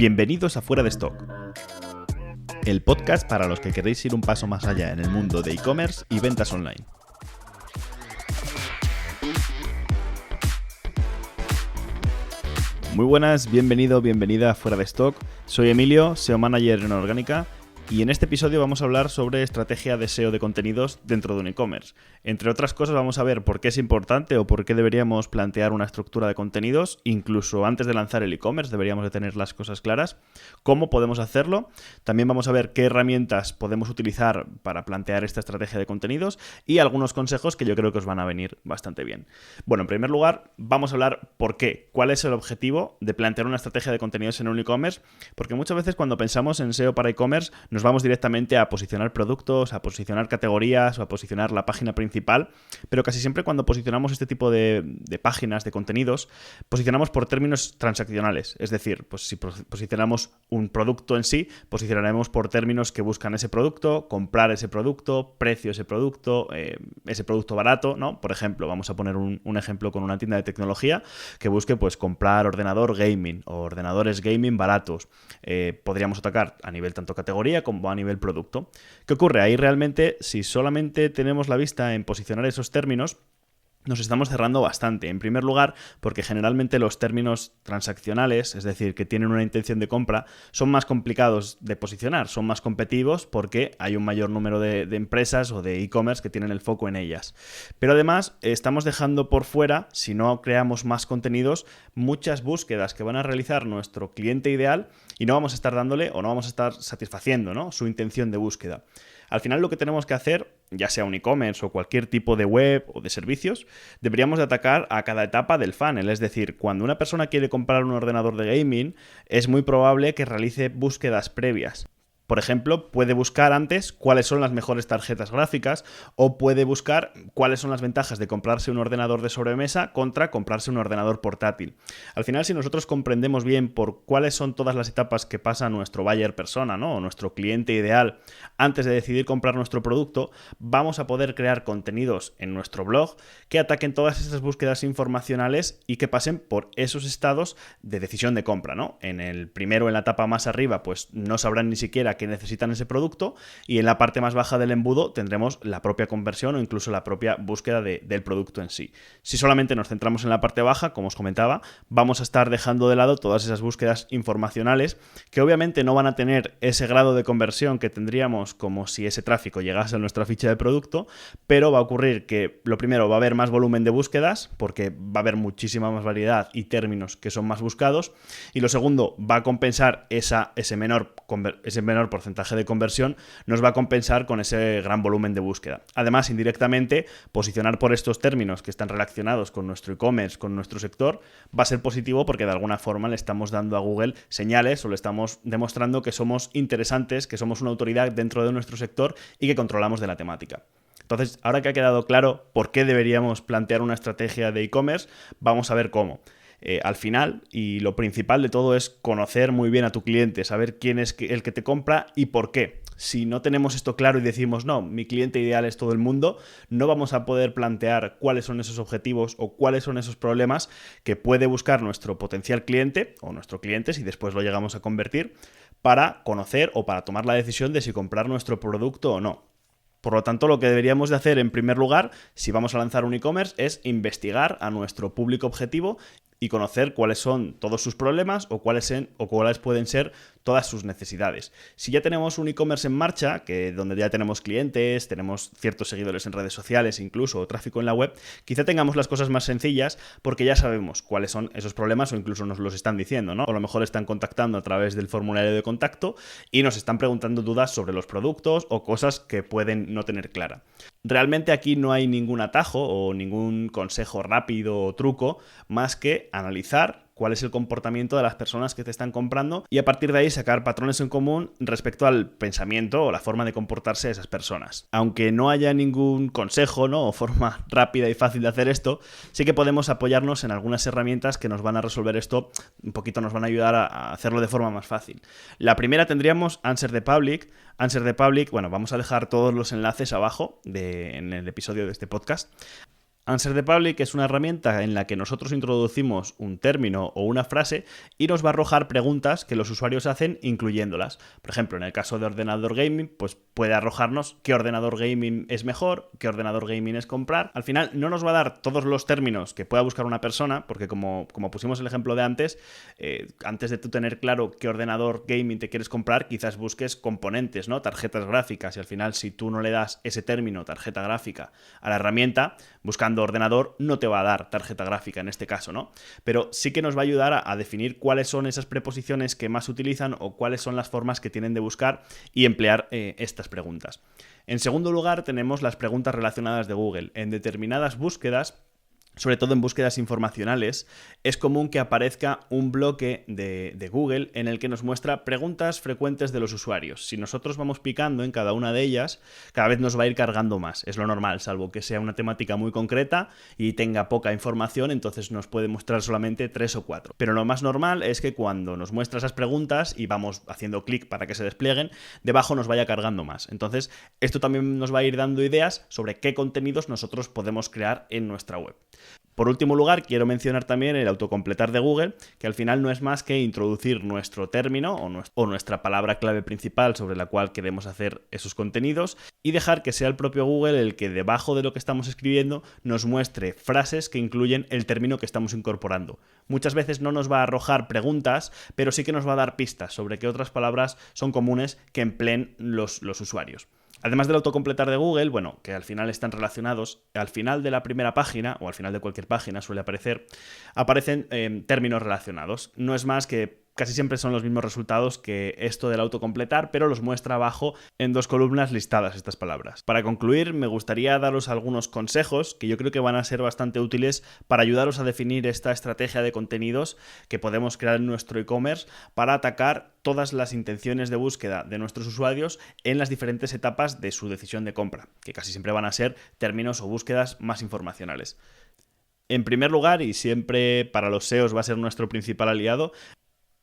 Bienvenidos a Fuera de Stock, el podcast para los que queréis ir un paso más allá en el mundo de e-commerce y ventas online. Muy buenas, bienvenida a Fuera de Stock. Soy Emilio, SEO Manager en Orgánica, y en este episodio vamos a hablar sobre estrategia de SEO de contenidos dentro de un e-commerce. Entre otras cosas vamos a ver por qué es importante o por qué deberíamos plantear una estructura de contenidos, incluso antes de lanzar el e-commerce deberíamos de tener las cosas claras, cómo podemos hacerlo. También vamos a ver qué herramientas podemos utilizar para plantear esta estrategia de contenidos y algunos consejos que yo creo que os van a venir bastante bien. Bueno, en primer lugar vamos a hablar por qué, cuál es el objetivo de plantear una estrategia de contenidos en un e-commerce, porque muchas veces cuando pensamos en SEO para e-commerce nos vamos directamente a posicionar productos, a posicionar categorías o a posicionar la página principal, pero casi siempre cuando posicionamos este tipo de páginas, de contenidos, posicionamos por términos transaccionales. Es decir, pues si posicionamos un producto en sí, posicionaremos por términos que buscan ese producto, comprar ese producto, precio ese producto barato, ¿no? Por ejemplo, vamos a poner un ejemplo con una tienda de tecnología que busque pues comprar ordenador gaming o ordenadores gaming baratos. Podríamos atacar a nivel tanto categoría como a nivel producto. ¿Qué ocurre? Ahí realmente, si solamente tenemos la vista en posicionar esos términos, nos estamos cerrando bastante. En primer lugar, porque generalmente los términos transaccionales, es decir, que tienen una intención de compra, son más complicados de posicionar, son más competitivos porque hay un mayor número de empresas o de e-commerce que tienen el foco en ellas. Pero además, estamos dejando por fuera, si no creamos más contenidos, muchas búsquedas que van a realizar nuestro cliente ideal y no vamos a estar dándole o no vamos a estar satisfaciendo, ¿no?, su intención de búsqueda. Al final lo que tenemos que hacer, ya sea un e-commerce o cualquier tipo de web o de servicios, deberíamos de atacar a cada etapa del funnel. Es decir, cuando una persona quiere comprar un ordenador de gaming, es muy probable que realice búsquedas previas. Por ejemplo, puede buscar antes cuáles son las mejores tarjetas gráficas o puede buscar cuáles son las ventajas de comprarse un ordenador de sobremesa contra comprarse un ordenador portátil. Al final, si nosotros comprendemos bien por cuáles son todas las etapas que pasa nuestro buyer persona, ¿no?, o nuestro cliente ideal antes de decidir comprar nuestro producto, vamos a poder crear contenidos en nuestro blog que ataquen todas esas búsquedas informacionales y que pasen por esos estados de decisión de compra, ¿no? En la etapa más arriba, pues no sabrán ni siquiera que necesitan ese producto, y en la parte más baja del embudo tendremos la propia conversión o incluso la propia búsqueda del producto en sí. Si solamente nos centramos en la parte baja, como os comentaba, vamos a estar dejando de lado todas esas búsquedas informacionales que obviamente no van a tener ese grado de conversión que tendríamos como si ese tráfico llegase a nuestra ficha de producto, pero va a ocurrir que lo primero, va a haber más volumen de búsquedas porque va a haber muchísima más variedad y términos que son más buscados, y lo segundo, va a compensar ese menor porcentaje de conversión, nos va a compensar con ese gran volumen de búsqueda. Además, indirectamente, posicionar por estos términos que están relacionados con nuestro e-commerce, con nuestro sector, va a ser positivo porque de alguna forma le estamos dando a Google señales o le estamos demostrando que somos interesantes, que somos una autoridad dentro de nuestro sector y que controlamos de la temática. Entonces, ahora que ha quedado claro por qué deberíamos plantear una estrategia de e-commerce, vamos a ver cómo. Al final, y lo principal de todo, es conocer muy bien a tu cliente, saber quién es el que te compra y por qué. Si no tenemos esto claro y decimos, no, mi cliente ideal es todo el mundo, no vamos a poder plantear cuáles son esos objetivos o cuáles son esos problemas que puede buscar nuestro potencial cliente o nuestro cliente, si después lo llegamos a convertir, para conocer o para tomar la decisión de si comprar nuestro producto o no. Por lo tanto, lo que deberíamos de hacer en primer lugar, si vamos a lanzar un e-commerce, es investigar a nuestro público objetivo y conocer cuáles son todos sus problemas o cuáles pueden ser todas sus necesidades. Si ya tenemos un e-commerce en marcha, donde ya tenemos clientes, tenemos ciertos seguidores en redes sociales, incluso tráfico en la web, quizá tengamos las cosas más sencillas porque ya sabemos cuáles son esos problemas o incluso nos los están diciendo, ¿no? O a lo mejor están contactando a través del formulario de contacto y nos están preguntando dudas sobre los productos o cosas que pueden no tener clara. Realmente aquí no hay ningún atajo o ningún consejo rápido o truco más que analizar cuál es el comportamiento de las personas que te están comprando y a partir de ahí sacar patrones en común respecto al pensamiento o la forma de comportarse de esas personas. Aunque no haya ningún consejo, ¿no?, o forma rápida y fácil de hacer esto, sí que podemos apoyarnos en algunas herramientas que nos van a resolver esto un poquito, nos van a ayudar a hacerlo de forma más fácil. La primera tendríamos Answer the Public. Answer the Public, bueno, vamos a dejar todos los enlaces abajo en el episodio de este podcast. Answer the Public es una herramienta en la que nosotros introducimos un término o una frase y nos va a arrojar preguntas que los usuarios hacen incluyéndolas. Por ejemplo, en el caso de ordenador gaming, pues puede arrojarnos qué ordenador gaming es mejor, qué ordenador gaming es comprar. Al final no nos va a dar todos los términos que pueda buscar una persona, porque como pusimos el ejemplo de antes de tú tener claro qué ordenador gaming te quieres comprar, quizás busques componentes, ¿no? Tarjetas gráficas, y al final si tú no le das ese término, tarjeta gráfica, a la herramienta, buscando ordenador no te va a dar tarjeta gráfica en este caso, ¿no? Pero sí que nos va a ayudar a definir cuáles son esas preposiciones que más utilizan o cuáles son las formas que tienen de buscar y emplear estas preguntas. En segundo lugar, tenemos las preguntas relacionadas de Google. En determinadas búsquedas, sobre todo en búsquedas informacionales, es común que aparezca un bloque de Google en el que nos muestra preguntas frecuentes de los usuarios. Si nosotros vamos picando en cada una de ellas, cada vez nos va a ir cargando más. Es lo normal, salvo que sea una temática muy concreta y tenga poca información, entonces nos puede mostrar solamente 3 o 4. Pero lo más normal es que cuando nos muestra esas preguntas y vamos haciendo clic para que se desplieguen, debajo nos vaya cargando más. Entonces, esto también nos va a ir dando ideas sobre qué contenidos nosotros podemos crear en nuestra web. Por último lugar, quiero mencionar también el autocompletar de Google, que al final no es más que introducir nuestro término o nuestra palabra clave principal sobre la cual queremos hacer esos contenidos y dejar que sea el propio Google el que debajo de lo que estamos escribiendo nos muestre frases que incluyen el término que estamos incorporando. Muchas veces no nos va a arrojar preguntas, pero sí que nos va a dar pistas sobre qué otras palabras son comunes que empleen los usuarios. Además del autocompletar de Google, bueno, que al final están relacionados, al final de la primera página, o al final de cualquier página suele aparecen términos relacionados. No es más que casi siempre son los mismos resultados que esto del autocompletar, pero los muestra abajo en 2 columnas listadas estas palabras. Para concluir, me gustaría daros algunos consejos que yo creo que van a ser bastante útiles para ayudaros a definir esta estrategia de contenidos que podemos crear en nuestro e-commerce para atacar todas las intenciones de búsqueda de nuestros usuarios en las diferentes etapas de su decisión de compra, que casi siempre van a ser términos o búsquedas más informacionales. En primer lugar, y siempre para los SEOs va a ser nuestro principal aliado,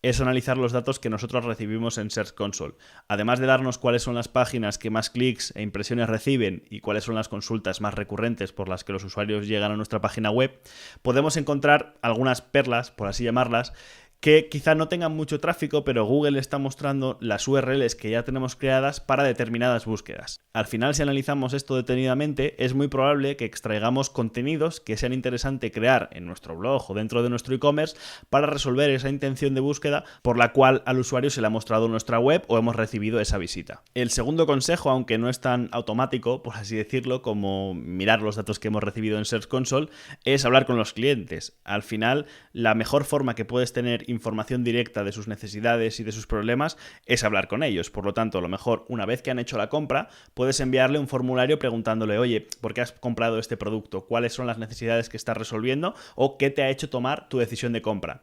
es analizar los datos que nosotros recibimos en Search Console. Además de darnos cuáles son las páginas que más clics e impresiones reciben y cuáles son las consultas más recurrentes por las que los usuarios llegan a nuestra página web, podemos encontrar algunas perlas, por así llamarlas, que quizá no tengan mucho tráfico, pero Google está mostrando las URLs que ya tenemos creadas para determinadas búsquedas. Al final, si analizamos esto detenidamente, es muy probable que extraigamos contenidos que sean interesantes crear en nuestro blog o dentro de nuestro e-commerce para resolver esa intención de búsqueda por la cual al usuario se le ha mostrado nuestra web o hemos recibido esa visita. El segundo consejo, aunque no es tan automático, por así decirlo, como mirar los datos que hemos recibido en Search Console, es hablar con los clientes. Al final, la mejor forma que puedes tener información directa de sus necesidades y de sus problemas es hablar con ellos. Por lo tanto, a lo mejor una vez que han hecho la compra, puedes enviarle un formulario preguntándole, oye, ¿por qué has comprado este producto? ¿Cuáles son las necesidades que estás resolviendo? ¿O qué te ha hecho tomar tu decisión de compra?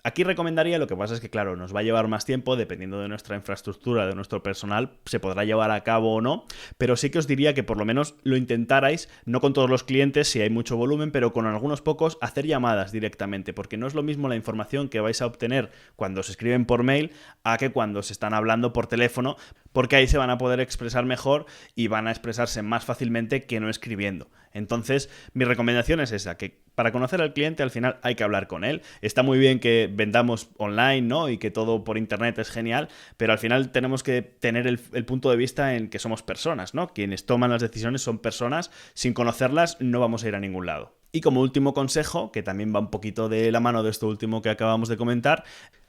Aquí recomendaría, lo que pasa es que claro, nos va a llevar más tiempo, dependiendo de nuestra infraestructura, de nuestro personal, se podrá llevar a cabo o no, pero sí que os diría que por lo menos lo intentarais, no con todos los clientes si hay mucho volumen, pero con algunos pocos, hacer llamadas directamente, porque no es lo mismo la información que vais a obtener cuando se escriben por mail a que cuando se están hablando por teléfono, porque ahí se van a poder expresar mejor y van a expresarse más fácilmente que no escribiendo. Entonces, mi recomendación es esa, que para conocer al cliente al final hay que hablar con él. Está muy bien que vendamos online, ¿no? Y que todo por internet es genial, pero al final tenemos que tener el punto de vista en que somos personas, ¿no? Quienes toman las decisiones son personas, sin conocerlas no vamos a ir a ningún lado. Y como último consejo, que también va un poquito de la mano de esto último que acabamos de comentar,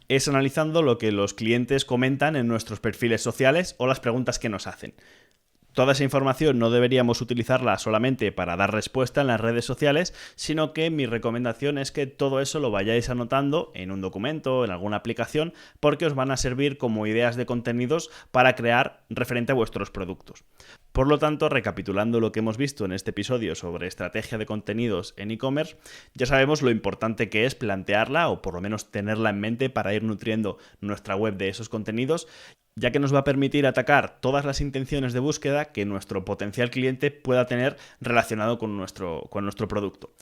es analizando lo que los clientes comentan en nuestros perfiles sociales o las preguntas que nos hacen. Toda esa información no deberíamos utilizarla solamente para dar respuesta en las redes sociales, sino que mi recomendación es que todo eso lo vayáis anotando en un documento, en alguna aplicación, porque os van a servir como ideas de contenidos para crear referente a vuestros productos. Por lo tanto, recapitulando lo que hemos visto en este episodio sobre estrategia de contenidos en e-commerce, ya sabemos lo importante que es plantearla o por lo menos tenerla en mente para ir nutriendo nuestra web de esos contenidos, ya que nos va a permitir atacar todas las intenciones de búsqueda que nuestro potencial cliente pueda tener relacionado con nuestro producto.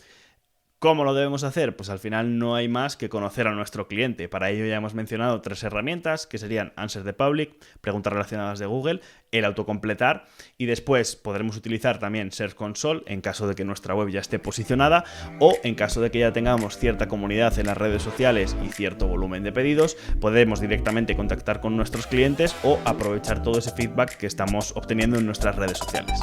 ¿Cómo lo debemos hacer? Pues al final no hay más que conocer a nuestro cliente. Para ello ya hemos mencionado 3 herramientas, que serían Answer the Public, preguntas relacionadas de Google, el autocompletar, y después podremos utilizar también Search Console en caso de que nuestra web ya esté posicionada, o en caso de que ya tengamos cierta comunidad en las redes sociales y cierto volumen de pedidos, podemos directamente contactar con nuestros clientes o aprovechar todo ese feedback que estamos obteniendo en nuestras redes sociales.